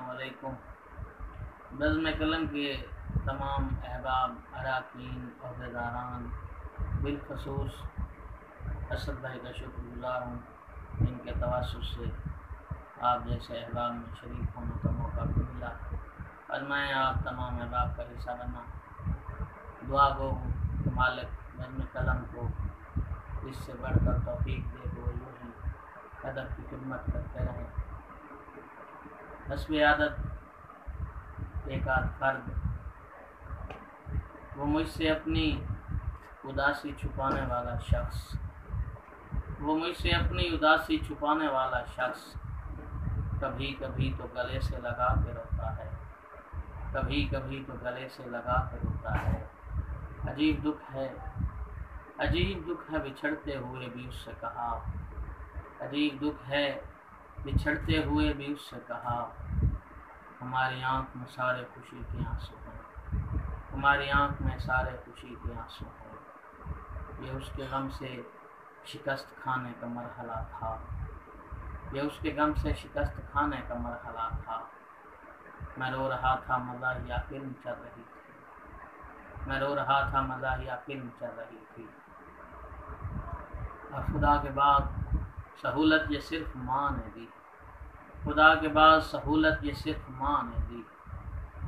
السلام علیکم۔ بزم قلم کے تمام احباب، اراکین، عہدیداران، بالخصوص اسد بھائی کا شکر گزار ہوں جن کے توسط سے آپ جیسے احباب میں شریک ہونے کا موقع بھی ملا، اور میں آپ تمام احباب کا حصہ بنا۔ دعا گو ہوں کہ مالک بزم قلم کو اس سے بڑھ کر توفیق دے کہ وہ یوں ہی ادب کی خدمت کرتے رہیں۔ حسب عادت ایک آدھ فرد وہ مجھ سے اپنی اداسی چھپانے والا شخص کبھی کبھی تو گلے سے لگا کے روتا ہے، کبھی کبھی تو گلے سے لگا کے روتا ہے۔ عجیب دکھ ہے بچھڑتے ہوئے بھی اس سے کہا، عجیب دکھ ہے بچھڑتے ہوئے بھی اس سے کہا، ہماری آنکھ میں سارے خوشی کے آنسو ہیں، ہماری آنکھ میں سارے خوشی کے آنسو ہیں۔ یہ اس کے غم سے شکست کھانے کا مرحلہ تھا، یہ اس کے غم سے شکست کھانے کا مرحلہ تھا۔ میں رو رہا تھا مزاحیہ فلم چل رہی تھی، میں رو رہا تھا مزاحیہ فلم چل رہی تھی، اور خدا کے بعد سہولت یہ صرف ماں نے دی، خدا کے بعد سہولت یہ صرف ماں نے دی۔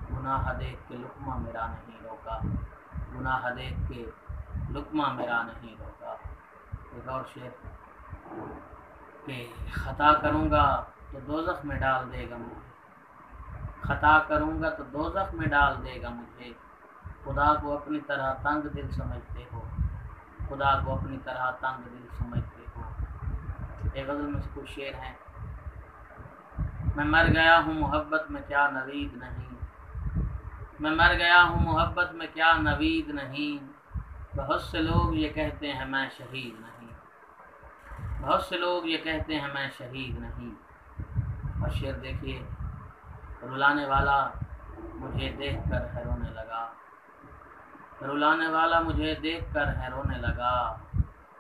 گناہ دیکھ کے لقمہ میرا نہیں روکا، گناہ دیکھ کے لقمہ میرا نہیں روکا۔ ایک اور شعر کہ خطا کروں گا تو دوزخ میں ڈال دے گا مجھے، خطا کروں گا تو دوزخ میں ڈال دے گا مجھے۔ خدا کو اپنی طرح تنگ دل سمجھتے ہو، خدا کو اپنی طرح تنگ دل سمجھتے ہو۔ ایک غزل میں سے کچھ شعر ہیں۔ میں مر گیا ہوں محبت میں کیا نوید نہیں، میں مر گیا ہوں محبت میں کیا نوید نہیں، بہت سے لوگ یہ کہتے ہیں میں شہید نہیں، بہت سے لوگ یہ کہتے ہیں میں شہید نہیں۔ اور شعر دیکھیے، رلانے والا مجھے دیکھ کر ہے رونے لگا، رلانے والا مجھے دیکھ کر ہے رونے لگا،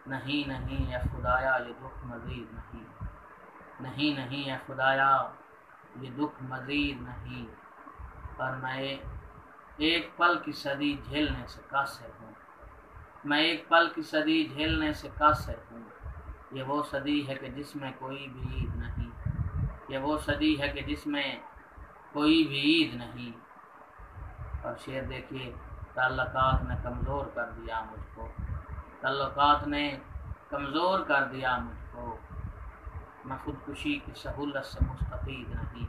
نہیں نہیں اے خدایا یہ دکھ مزید نہیں، نہیں نہیں اے خدایا یہ دکھ مزید نہیں۔ اور میں ایک پل کی صدی جھیلنے سے قاصر ہوں، میں ایک پل کی صدی جھیلنے سے قاصر ہوں۔ یہ وہ صدی ہے کہ جس میں کوئی بھی عید نہیں، یہ وہ صدی ہے کہ جس میں کوئی بھی عید نہیں۔ اور شعر دیکھیے، تعلقات نے کمزور کر دیا مجھ کو، تعلقات نے کمزور کر دیا مجھ کو۔ میں خودکشی کی سہولت سے مستفید نہیں،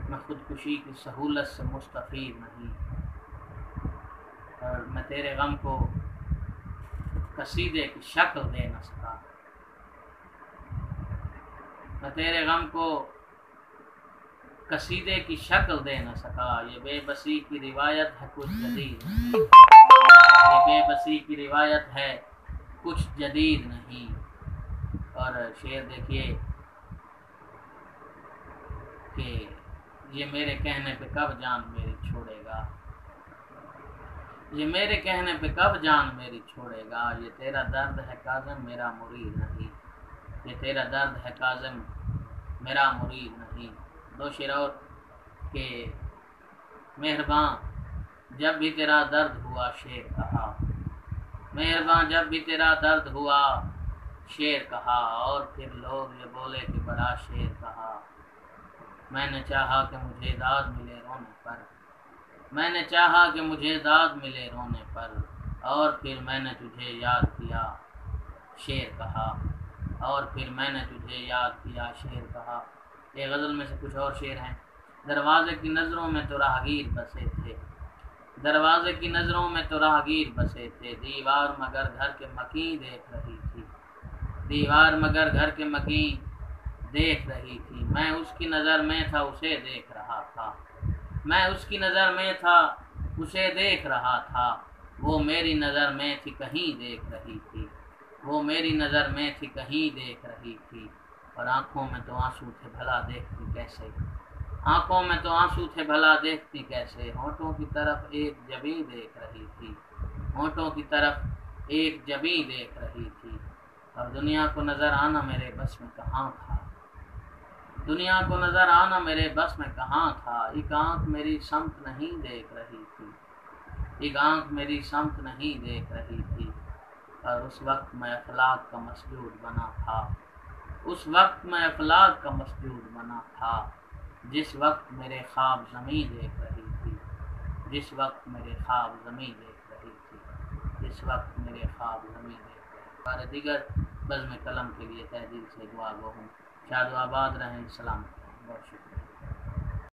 میں خودکشی کی سہولت سے مستفید نہیں۔ اور میں تیرے غم کو قصیدے کی شکل دے نہ سکا، میں تیرے غم کو قصیدے کی شکل دے نہ سکا۔ یہ بے بسی کی روایت ہے کچھ جدید نہیں، یہ بے بسی کی روایت ہے کچھ جدید نہیں۔ اور شعر دیکھیے کہ یہ میرے کہنے پہ کب جان میری چھوڑے گا، یہ میرے کہنے پہ کب جان میری چھوڑے گا، یہ تیرا درد ہے کاظم میرا مرید نہیں، یہ تیرا درد ہے کاظم میرا مرید نہیں۔ دو شعر اور کہ مہرباں جب بھی تیرا درد ہوا شعر کہا، مہرباں جب بھی تیرا درد ہوا شعر کہا، اور پھر لوگ یہ بولے کہ بڑا شعر کہا۔ میں نے چاہا کہ مجھے داد ملے رونے پر، میں نے چاہا کہ مجھے داد ملے رونے پر، اور پھر میں نے تجھے یاد کیا شعر کہا، اور پھر میں نے تجھے یاد کیا شعر کہا۔ یہ غزل میں سے کچھ اور شعر ہیں۔ دروازے کی نظروں میں تو راہگیر بسے تھے، دروازے کی نظروں میں تو راہگیر بسے تھے، دیوار مگر گھر کے مکیں دیکھ رہی تھی، دیوار مگر گھر کے مکیں دیکھ رہی تھی۔ میں اس کی نظر میں تھا اسے دیکھ رہا تھا، میں اس کی نظر میں تھا اسے دیکھ رہا تھا، وہ میری نظر میں تھی کہیں دیکھ رہی تھی، وہ میری نظر میں تھی کہیں دیکھ رہی تھی۔ اور آنکھوں میں تو آنسو تھے بھلا دیکھتی کیسے، آنکھوں میں تو آنسو تھے بھلا دیکھتی کیسے، ہونٹوں کی طرف ایک جبیں دیکھ رہی تھی، ہونٹوں کی طرف ایک جبیں دیکھ رہی تھی۔ اور دنیا کو نظر آنا میرے بس میں کہاں تھا، دنیا کو نظر آنا میرے بس میں کہاں تھا، ایک آنکھ میری سمت نہیں دیکھ رہی تھی، ایک آنکھ میری سمت نہیں دیکھ رہی تھی، اور اس وقت میں اخلاق کا مسجود بنا تھا، اس وقت میں اخلاق کا مسجود بنا تھا، جس وقت میرے خواب زمین دیکھ رہی تھی، جس وقت میرے خواب زمین دیکھ رہی تھی، جس وقت میرے خواب زمین دیکھ رہی تھی۔ اور دیگر بزم قلم کے لیے تہہ دل سے دعا گو ہوں، شاد و آباد رہیں، سلامت رہیں، بہت شکریہ۔